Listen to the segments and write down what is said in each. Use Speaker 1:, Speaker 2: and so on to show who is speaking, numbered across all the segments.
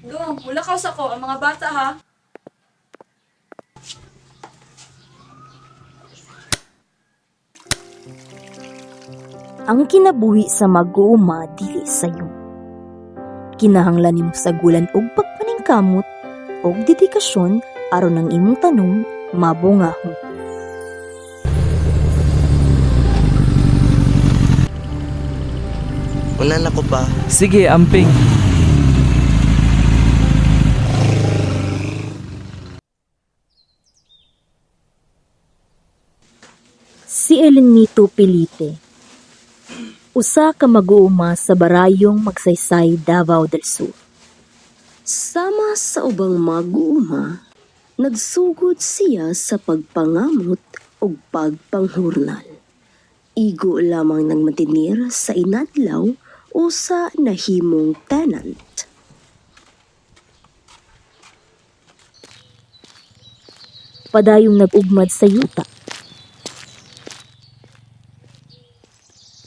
Speaker 1: Go, mulakaw sa ko ang mga bata ha.
Speaker 2: Ang kinabuhi sa mag-uuma dili sayo. Kinahanglan nimo sagulan og pagpaningkamot og dedikasyon aron ang imong tanom mabungahon.
Speaker 3: Unan ako pa.
Speaker 4: Sige, amping.
Speaker 2: Si Elenito Pilite, usa ka mag-uuma sa barayong Magsaysay, Davao del Sur.
Speaker 5: Sama sa ubang mag-uuma, nagsugod siya sa pagpangamot o pagpanghurnal. Igo lamang ng matinir sa inadlaw o sa nahimong tenant.
Speaker 2: Padayong nag-ugmad sa yuta.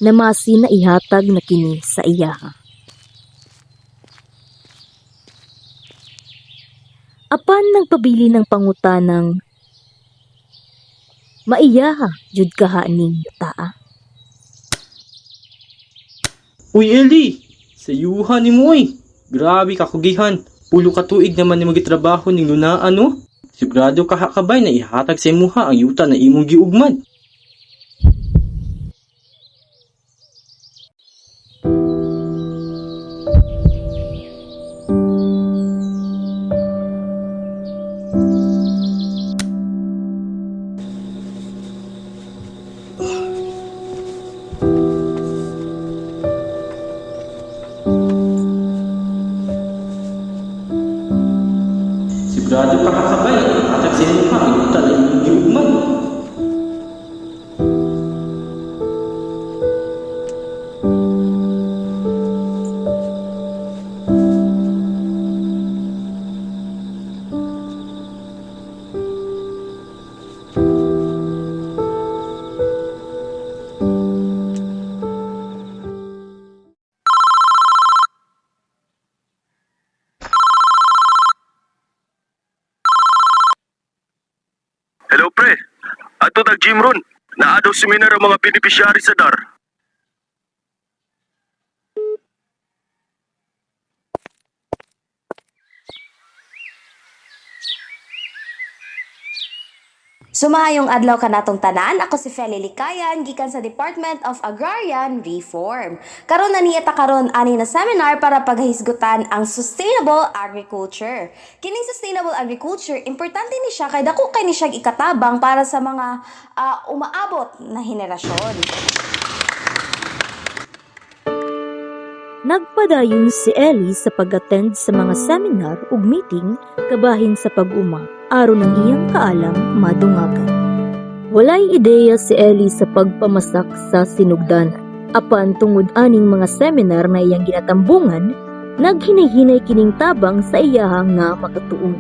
Speaker 2: Namasi na ihatag na kini sa iyaha. Apan nagpabili ng pangutanang maiyaha jud kaha ning yutaa.
Speaker 6: Uy, Eli! Sayuhan ni mo eh. Grabe ka kugihan. Pulo ka tuig naman ni magitrabaho ning lunaan no? Sigurado ka hakabay na ihatag sa imuha ang yuta na imong giugmad. Sigurado ka kakabay, ihatag sa imuha ang yuta na imong giugmad.
Speaker 7: Hello pre, ato nag-gym ron. Naa daw seminar ang mga beneficiary sa DAR.
Speaker 8: Sumahayong adlaw kanatong tanan, ako si Feli Likayan gikan sa Department of Agrarian Reform. Karon na niya ta karon ani na seminar para paghisgutan ang sustainable agriculture. Kining sustainable agriculture, importante ni siya kay dako kay ni siya ikatabang para sa mga umaabot na henerasyon.
Speaker 2: Nagpadayon si Ellie sa pag-attend sa mga seminar ug meeting kabahin sa pag-uma aron ang iyang kaalam madungagan. Walay ideya si Ellie sa pagpamasak sa sinugdanan. Apan tungod aning mga seminar na iyang ginatambungan, naghinay-hinay kining tabang sa iyahang nga makatuon.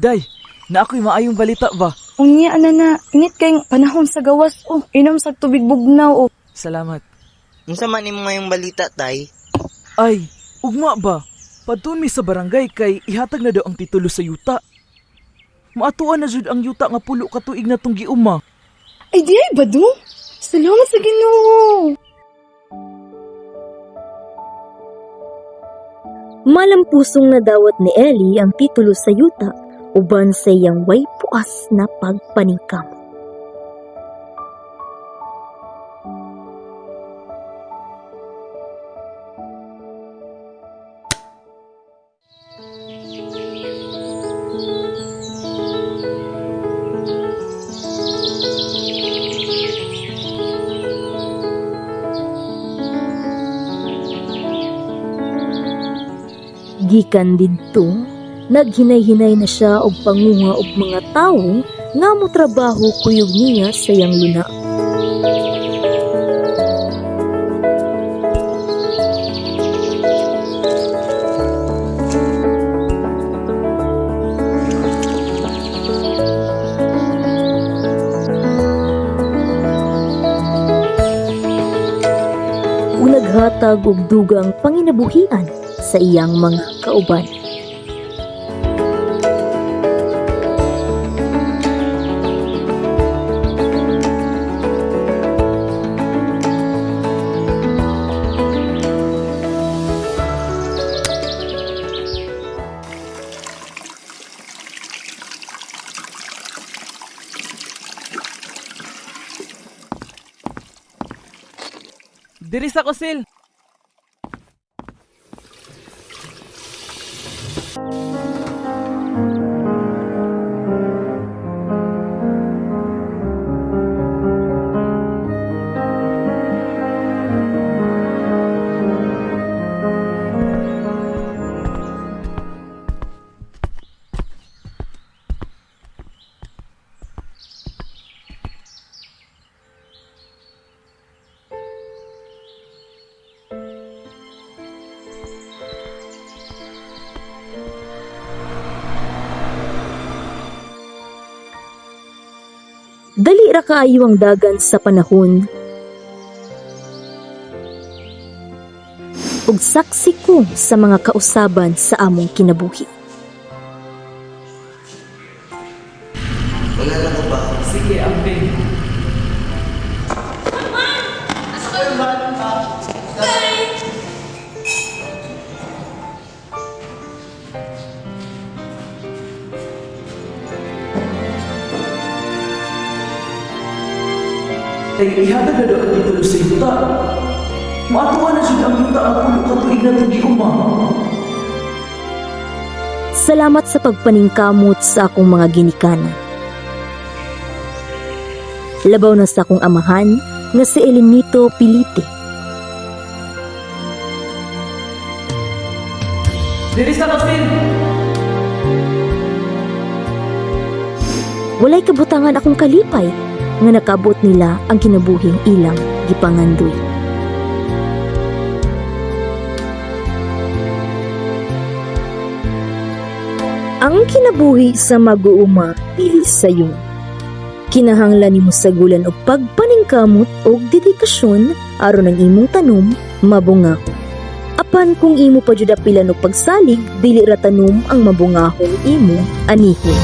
Speaker 3: Day, na ako'y maayong balita ba?
Speaker 1: Unya, na, init kayong panahon sa gawas, inom sa tubig bugnaw,
Speaker 3: Salamat.
Speaker 4: Unsa man imo ngayong balita, tay?
Speaker 3: Ay, ugma ba? Padtun mi sa barangay kay ihatag na daw ang titulo sa yuta. Maatuan na jud ang yuta nga pulo ka tuig na tong giuma.
Speaker 1: Ay, di ay ba do? Salamat sa Ginoo.
Speaker 2: Malampusong nadawat ni Ellie ang titulo sa yuta uban sa iyang way puas na pagpaningkam. Gikan didto, naghinay-hinay na siya og pangunga og mga tawo nga motrabaho kuyog niya sa iyang luna. Naghatag og dugang panginabuhian sa iyang mga kauban.
Speaker 3: Diri sa kusil.
Speaker 2: Dali ra kaayo ang dagan sa panahon. Ug saksi ko sa mga kausaban sa among kinabuhi.
Speaker 4: Wala na ko ba?
Speaker 3: Sige, ambing. Ay, ihatag na daw ang titulo sa yuta. Maatuan na jud ang yuta ang pulo ka tuig na tong giuma.
Speaker 2: Salamat sa pagpaningkamot sa akong mga ginikanan. Labaw na sa akong amahan nga si Elenito Pilite.
Speaker 3: Diri sa kusil.
Speaker 2: Walay kabutangan akong kalipay nga nakabot nila ang kinabuhing ilang gipangandoy. Ang kinabuhi sa mag-uuma dili sayo. Kinahanglan nimo sagulan og pagpaningkamot og dedikasyon aron ang imong tanom mabungahon. Apan kung imo pa jud apilan og pagsalig, dili ra tanom ang mabungahon imo anihon.